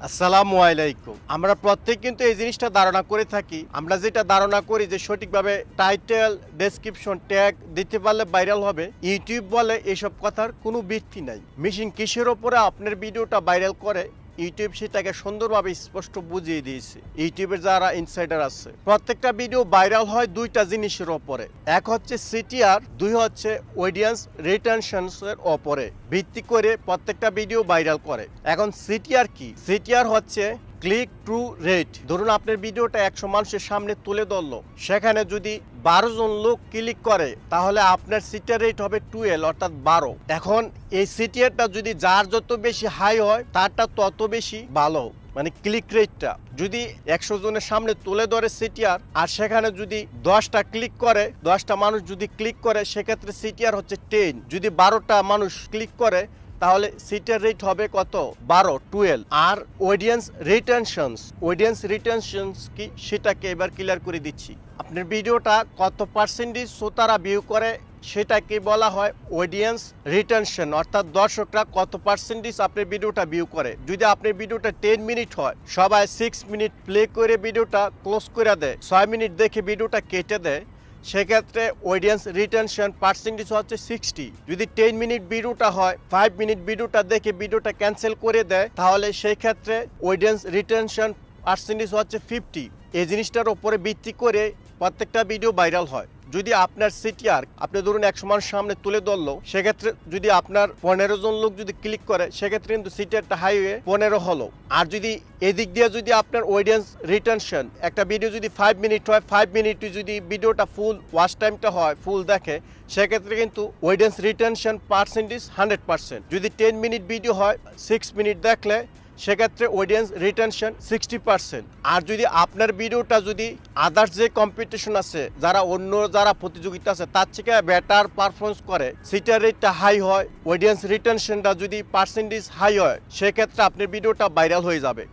আসসালামু আলাইকুম। আমরা প্রত্যেক কিন্তু এই জিনিসটা ধারণা করে থাকি। আমরা যেটা ধারণা করি যে সঠিকভাবে টাইটেল, ডেসক্রিপশন, ট্যাগ দিতে পারলে ভাইরাল হবে। ইউটিউব বলে এসব কথার কোনো ভিত্তি নাই। মেশিন কিসের ওপরে আপনার ভিডিওটা ভাইরাল করে ইউটিউব সেটাকে সুন্দরভাবে স্পষ্ট বুঝিয়ে দিয়েছে। ইউটিউবের যারা ইনসাইডার আছে, প্রত্যেকটা ভিডিও ভাইরাল হয় দুইটা জিনিসের ওপরে। এক হচ্ছে সিটিআর, দুই হচ্ছে অডিয়েন্স রিটেনশনের ওপরে ভিত্তি করে প্রত্যেকটা ভিডিও ভাইরাল করে। এখন সিটিআর কি? সিটিআর হচ্ছে ক্লিক টু রেট। ধরুন আপনার ভিডিওটা 100 মানুষের সামনে তুলে ধরলো, সেখানে যদি 12 জন লোক ক্লিক করে তাহলে আপনার সিটিআর রেট হবে 12, অর্থাৎ 12। এখন এই সিটিআরটা যদি যার যত বেশি হাই হয় তারটা তত বেশি ভালো, মানে ক্লিক রেটটা। যদি 100 জনের সামনে তুলে ধরে সিটিআর আর সেখানে যদি 10টা ক্লিক করে, 10টা মানুষ যদি ক্লিক করে, সেক্ষেত্রে সিটিআর হচ্ছে 10। যদি 12টা মানুষ ক্লিক করে তাহলে সিটিআর রেট হবে কত? 12। আর অডিয়েন্স রিটেনশনস কি সেটাকে এবার ক্লিয়ার করে দিচ্ছি। আপনার ভিডিওটা কত পার্সেন্টেজ শ্রোতারা ভিউ করে সেটাকে বলা হয় অডিয়েন্স রিটেনশন, অর্থাৎ দর্শকরা কত পার্সেন্টেজ আপনার ভিডিওটা ভিউ করে। যদি আপনার ভিডিওটা 10 মিনিট হয়, সবাই 6 মিনিট প্লে করে ভিডিওটা ক্লোজ করে দেয়, 6 মিনিট দেখে ভিডিওটা কেটে দেয়, সেক্ষেত্রে অডিয়েন্স রিটেনশন পার্সেন্টেজ হচ্ছে 60। যদি 10 মিনিট ভিডিওটা হয়, 5 মিনিট ভিডিওটা দেখে ভিডিওটা ক্যান্সেল করে দেয়, তাহলে সেই ক্ষেত্রে অডিয়েন্স রিটেনশন পার্সেন্টেজ হচ্ছে 50। এই জিনিসটার উপরে ভিত্তি করে প্রত্যেকটা ভিডিও ভাইরাল হয়। যদি আপনার সিটিআর আপনি ধরুন 100 মানুষ সামনে তুলে ধরলো, সেক্ষেত্রে যদি আপনার 15 জন লোক যদি ক্লিক করে, সেক্ষেত্রে কিন্তু সিটিআরটা হাই হয়ে 15 হলো। আর যদি এদিক দিয়ে যদি আপনার অডিয়েন্স রিটেনশন, একটা ভিডিও যদি 5 মিনিট হয়, 5 মিনিট যদি ভিডিওটা ফুল ওয়াচ টাইমটা হয়, ফুল দেখে, সেক্ষেত্রে কিন্তু অডিয়েন্স রিটেনশন পার্সেন্টেজ 100%। যদি 10 মিনিট ভিডিও হয়, 6 মিনিট দেখলে, সেক্ষেত্রে অডিয়েন্স রিটেনশন 60%। আর যদি আপনার ভিডিওটা যদি আদার্স যে কম্পিটিশন আছে, যারা প্রতিযোগিতা আছে তার থেকে বেটার পারফরমেন্স করে, সিটিআর রেটটা হাই হয়, অডিয়েন্স রিটেনশনটা যদি পার্সেন্টেজ হাই হয়, সেক্ষেত্রে আপনার ভিডিওটা ভাইরাল হয়ে যাবে।